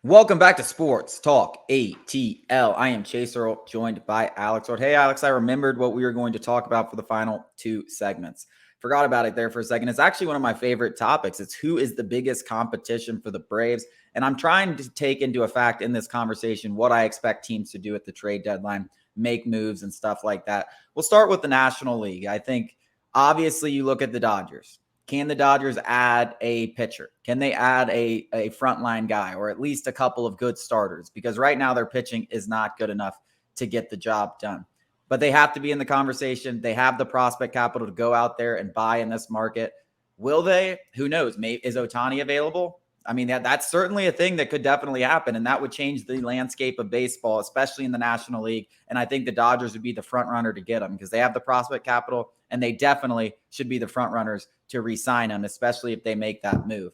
Welcome back to Sports Talk ATL. I am Chase Earl, joined by Alex Ward. Hey, Alex, I remembered what we were going to talk about for the final two segments. Forgot about it there for a second. It's actually one of my favorite topics. It's who is the biggest competition for the Braves. And I'm trying to take into effect in this conversation what I expect teams to do at the trade deadline, make moves and stuff like that. We'll start with the National League. I think obviously you look at the Dodgers. Can the Dodgers add a pitcher? Can they add a frontline guy or at least a couple of good starters? Because right now their pitching is not good enough to get the job done. But they have to be in the conversation. They have the prospect capital to go out there and buy in this market. Will they? Who knows? Maybe is Ohtani available? I mean, that's certainly a thing that could definitely happen, and that would change the landscape of baseball, especially in the National League. And I think the Dodgers would be the front runner to get him because they have the prospect capital, and they definitely should be the front runners to re-sign him, especially if they make that move.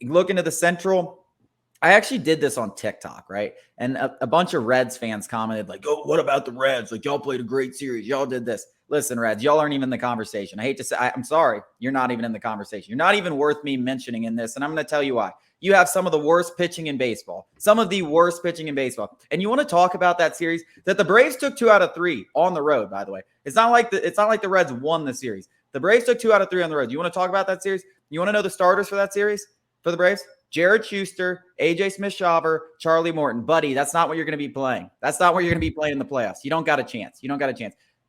Look into the Central. I actually did this on TikTok, right? And a bunch of Reds fans commented like, oh, what about the Reds? Like, y'all played a great series. Y'all did this. Listen, Reds, y'all aren't even in the conversation. I hate to say, I'm sorry. You're not even in the conversation. You're not even worth me mentioning in this. And I'm going to tell you why. You have some of the worst pitching in baseball, some of the worst pitching in baseball. And you want to talk about that series that the Braves took 2 out of 3 on the road, by the way. It's not like the Reds won the series. The Braves took 2 out of 3 on the road. You want to talk about that series? You want to know the starters for that series for the Braves? Jared Schuster, AJ Smith-Shawver, Charlie Morton. Buddy, that's not what you're going to be playing. That's not what you're going to be playing in the playoffs. You don't got a chance.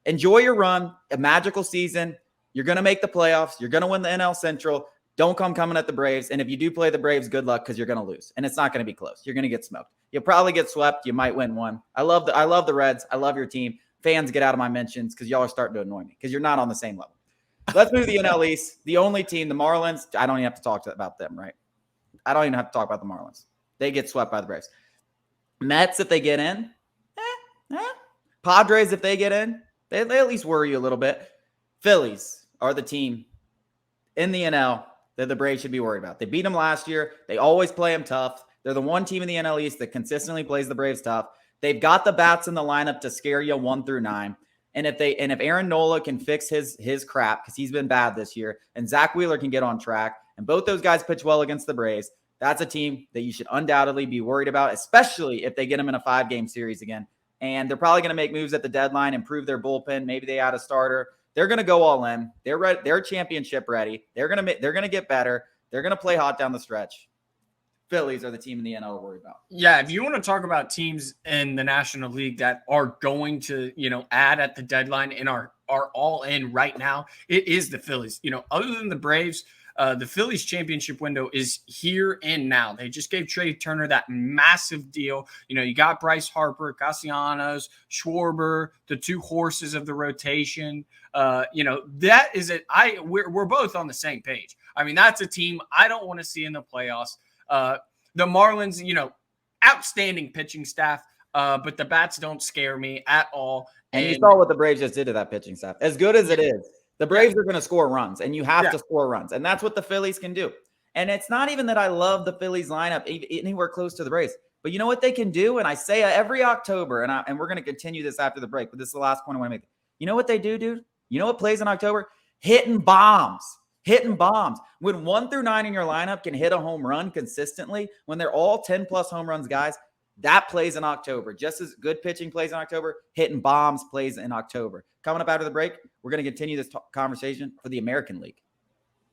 Enjoy your run, a magical season. You're going to make the playoffs. You're going to win the NL Central. Don't come coming at the Braves. And if you do play the Braves, good luck because you're going to lose. And it's not going to be close. You're going to get smoked. You'll probably get swept. You might win one. I love the Reds. I love your team. Fans, get out of my mentions because y'all are starting to annoy me because you're not on the same level. Let's move to the NL East. The only team, the Marlins, I don't even have to talk about them, right? I don't even have to talk about the Marlins. They get swept by the Braves. Mets, if they get in. Padres, if they get in. They at least worry you a little bit. Phillies are the team in the NL that the Braves should be worried about. They beat them last year. They always play them tough. They're the one team in the NL East that consistently plays the Braves tough. They've got the bats in the lineup to scare you 1 through 9. And if Aaron Nola can fix his crap because he's been bad this year, and Zach Wheeler can get on track, and both those guys pitch well against the Braves, that's a team that you should undoubtedly be worried about, especially if they get them in a 5-game series again. And they're probably going to make moves at the deadline, improve their bullpen. Maybe they add a starter. They're going to go all in. They're ready. They're championship ready. They're going to get better. They're going to play hot down the stretch. Phillies are the team in the NL to worry about. Yeah, if you want to talk about teams in the National League that are going to, add at the deadline and are all in right now, it is the Phillies. Other than the Braves, the Phillies championship window is here and now. They just gave Trey Turner that massive deal. You got Bryce Harper, Castellanos, Schwarber, the 2 horses of the rotation. That is it. We're both on the same page. I mean, that's a team I don't want to see in the playoffs. The Marlins, outstanding pitching staff, but the bats don't scare me at all. And you saw what the Braves just did to that pitching staff. As good as it is, the Braves are going to score runs, and you have to score runs. And that's what the Phillies can do. And it's not even that I love the Phillies lineup anywhere close to the Braves. But you know what they can do? And I say every October, and we're going to continue this after the break, but this is the last point I want to make. You know what they do, dude? You know what plays in October? Hitting bombs. When 1 through 9 in your lineup can hit a home run consistently, when they're all 10-plus home runs guys, that plays in October. Just as good pitching plays in October, hitting bombs plays in October. Coming up after the break, we're going to continue this conversation for the American League.